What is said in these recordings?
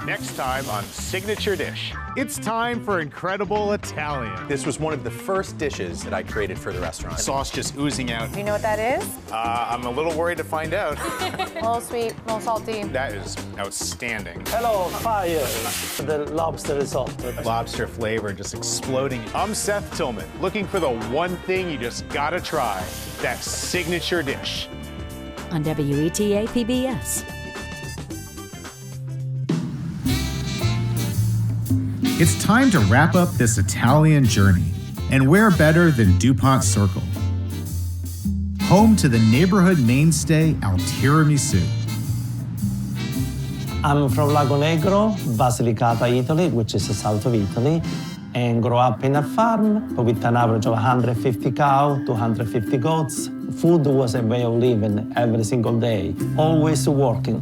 Next time on Signature Dish. It's time for Incredible Italian. This was one of the first dishes that I created for the restaurant. Sauce just oozing out. Do you know what that is? I'm a little worried to find out. A little sweet, a little salty. That is outstanding. Hello, fire! The lobster risotto. Lobster flavor just exploding. I'm Seth Tillman, looking for the one thing you just gotta try, that signature dish. On WETA PBS. It's time to wrap up this Italian journey, and where better than DuPont Circle? Home to the neighborhood mainstay Al Tiramisu. I'm from Lago Negro, Basilicata, Italy, which is the south of Italy, and grew up in a farm with an average of 150 cows, 250 goats. Food was a way of living every single day, always working.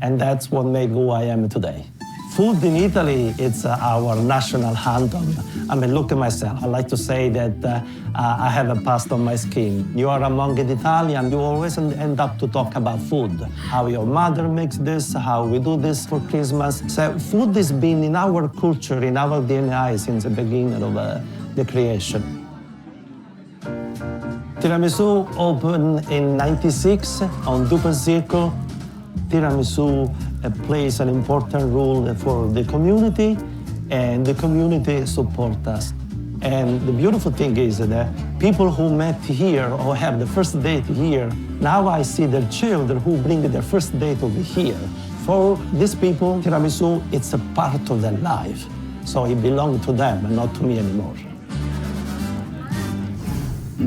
And that's what made who I am today. Food in Italy, it's our national anthem. I mean, look at myself. I like to say that I have a past on my skin. You are among the Italian, you always end up to talk about food. How your mother makes this, how we do this for Christmas. So food has been in our culture, in our DNA since the beginning of the creation. Tiramisu opened in '96 on DuPont Circle. Tiramisu plays an important role for the community, and the community support us. And the beautiful thing is that people who met here or have the first date here, now I see their children who bring their first date over here. For these people, tiramisu, it's a part of their life. So it belongs to them and not to me anymore.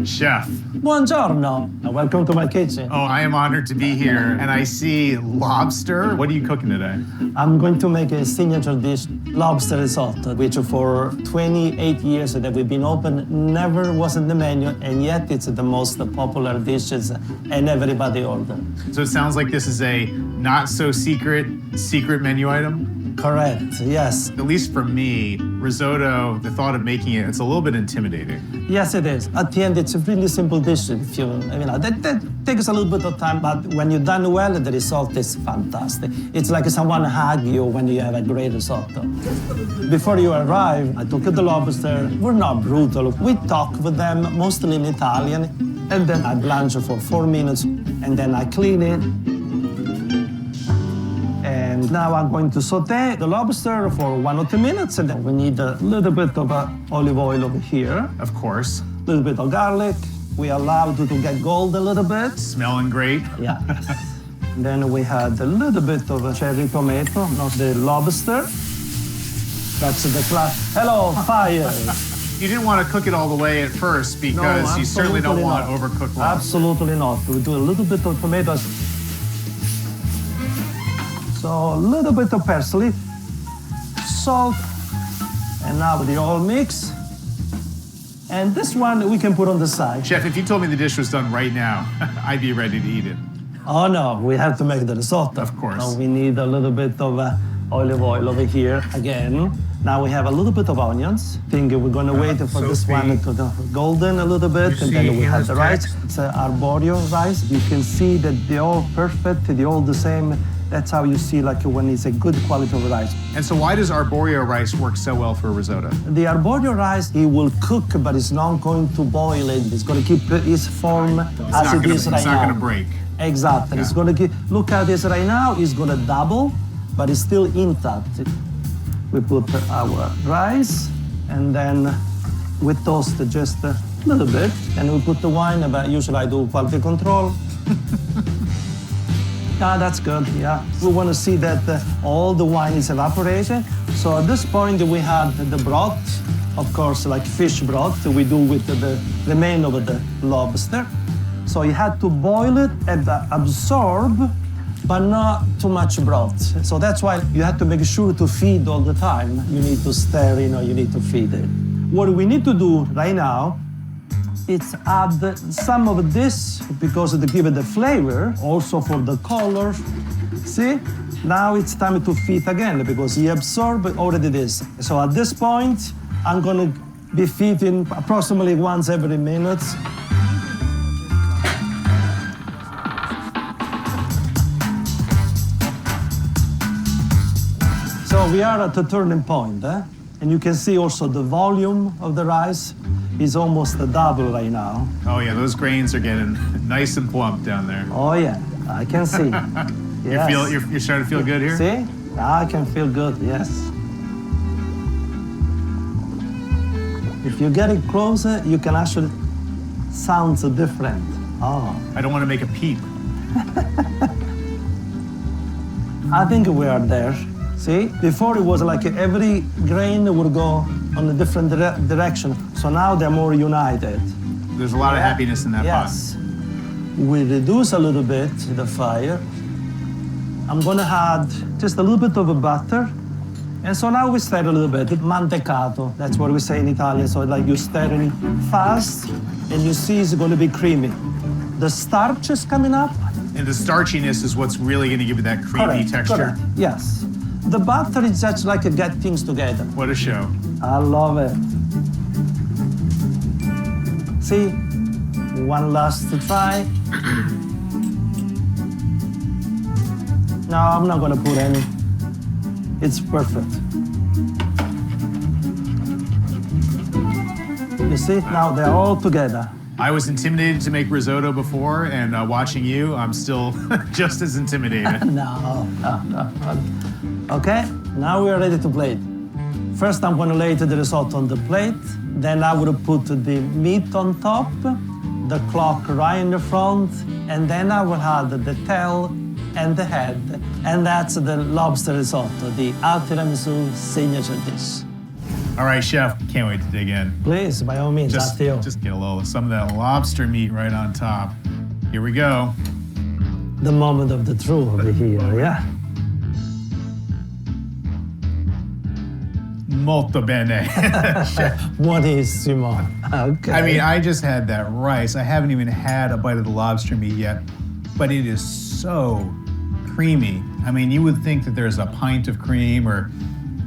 Chef. Buongiorno, and welcome to my kitchen. Oh, I am honored to be here, and I see lobster. What are you cooking today? I'm going to make a signature dish, lobster risotto, which for 28 years that we've been open never was in the menu, and yet it's the most popular dishes and everybody order. So it sounds like this is a not so secret menu item? Correct, yes. At least for me, risotto, the thought of making it's a little bit intimidating. Yes, it is. At the end, it's a really simple dish. If that takes a little bit of time, but when you're done well, the result is fantastic. It's like someone hug you when you have a great risotto. Before you arrive, I took the lobster. We're not brutal. We talk with them, mostly in Italian, and then I blanch it for 4 minutes, and then I clean it. And now I'm going to saute the lobster for 1 or 2 minutes, and then we need a little bit of olive oil over here. Of course. A little bit of garlic. We allow it to get gold a little bit. Smelling great. Yeah. Then we had a little bit of cherry tomato, not the lobster. That's the class. Hello, fire. You didn't want to cook it all the way at first because you certainly don't want overcooked lobster. Absolutely not. We do a little bit of tomatoes. So a little bit of parsley, salt, and now they all mix. And this one we can put on the side. Chef, if you told me the dish was done right now, I'd be ready to eat it. Oh no, we have to make the risotto. Of course. So we need a little bit of olive oil over here again. Now we have a little bit of onions. I think we're gonna wait for this one to go golden a little bit, and then we have the rice. It's arborio rice. You can see that they're all perfect, they're all the same. That's how you see like when it's a good quality of rice. And so why does arborio rice work so well for risotto? The arborio rice, it will cook, but it's not going to boil it. It's going to keep its form as it is right now. It's not going to break. Exactly. Yeah. It's going to keep, look at this right now, it's going to double, but it's still intact. We put our rice, and then we toast just a little bit, and we put the wine, but usually I do quality control. Yeah, that's good, yeah. We want to see that all the wine is evaporated. So at this point, we have the broth, of course, like fish broth we do with the remain of the lobster. So you had to boil it and absorb, but not too much broth. So that's why you have to make sure to feed all the time. You need to stir, you need to feed it. What we need to do right now is add some of this because to give it the flavor, also for the color. See? Now it's time to feed again because he absorbed already this. So at this point, I'm gonna be feeding approximately once every minute. So we are at a turning point, and you can see also the volume of the rice is almost a double right now. Oh yeah, those grains are getting nice and plump down there. Oh yeah, I can see. Yes. You're starting to feel good here? See? I can feel good, yes. If you get it closer, you can actually sound different. Oh. I don't want to make a peep. I think we are there. See? Before it was like every grain would go on a different direction. So now they're more united. There's a lot of happiness in that Yes. We reduce a little bit the fire. I'm gonna add just a little bit of a butter. And so now we stir a little bit, mantecato. That's what we say in Italian. So like you stir it fast and you see it's gonna be creamy. The starch is coming up. pot. And the starchiness is what's really going to give it that creamy texture. Correct. Yes. The butter is just like a get things together. What a show. I love it. See, one last to try. No, I'm not gonna put any. It's perfect. You see, now they're all together. I was intimidated to make risotto before, and watching you, I'm still just as intimidated. No. Okay, now we are ready to plate. First, I'm gonna lay the risotto on the plate. Then I would put the meat on top, the clock right in the front, and then I will add the tail and the head. And that's the lobster risotto, the Al Tiramisu signature dish. All right, chef, can't wait to dig in. Please, by all means, Just after you. get a little, some of that lobster meat right on top. Here we go. The moment of the truth over here, yeah? Molto bene. Buonissimo. Okay. I mean, I just had that rice. I haven't even had a bite of the lobster meat yet, but it is so creamy. I mean, you would think that there's a pint of cream or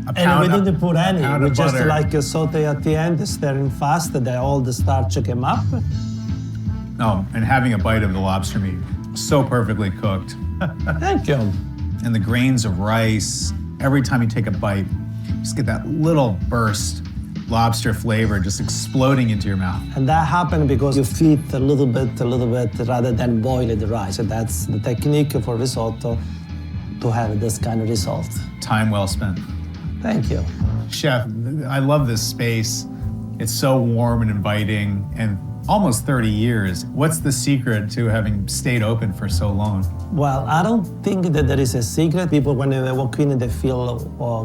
a pound. And we didn't put any. pound We of just butter. like a saute at the end, stirring fast, that all the starch came up. Oh, and having a bite of the lobster meat, so perfectly cooked. Thank you. And the grains of rice, every time you take a bite, you just get that little burst lobster flavor just exploding into your mouth. And that happened because you feed a little bit, rather than boil the rice. And that's the technique for risotto to have this kind of result. Time well spent. Thank you. Chef, I love this space. It's so warm and inviting, and almost 30 years. What's the secret to having stayed open for so long? Well, I don't think that there is a secret. People, when they walk in, they feel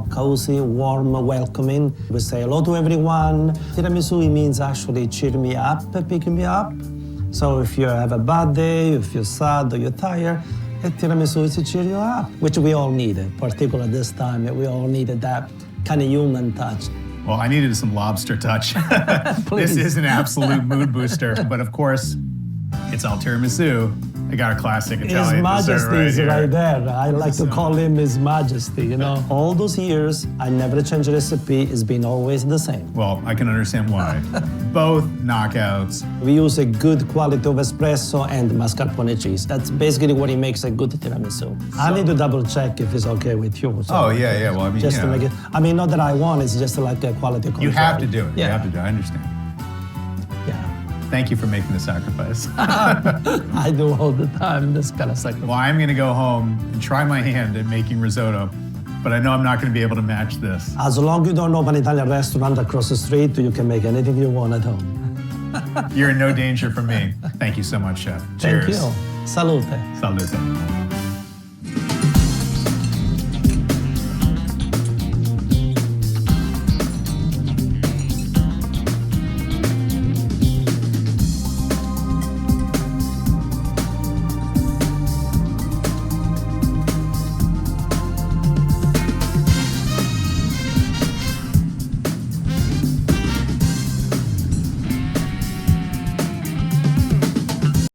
cozy, warm, welcoming. We say hello to everyone. Tiramisu means actually cheer me up, pick me up. So if you have a bad day, if you're sad or you're tired, tiramisu is to cheer you up, which we all needed, particularly this time. We all needed that kind of human touch. Well, I needed some lobster touch. This Please. is an absolute mood booster. But of course, it's Al Tiramisu. I got a classic His Italian Majesty dessert right is here. right there. I like to call him His Majesty, you know. All those years, I never changed the recipe. It's been always the same. Well, I can understand why. Both knockouts. We use a good quality of espresso and mascarpone cheese. That's basically what makes a good tiramisu. I need to double check if it's okay with you. So Oh, yeah. Well, I mean, just you to know, make it. I mean, not that I want. It's just like a quality control. you have to do it. Yeah. You have to do it. I understand. Yeah. Thank you for making the sacrifice. I do all the time this kind of sacrifice. Well, I'm going to go home and try my hand at making risotto, but I know I'm not going to be able to match this. As long as you don't open an Italian restaurant across the street, you can make anything you want at home. You're in no danger from me. Thank you so much, Chef. Thank Cheers. you. Salute. Salute.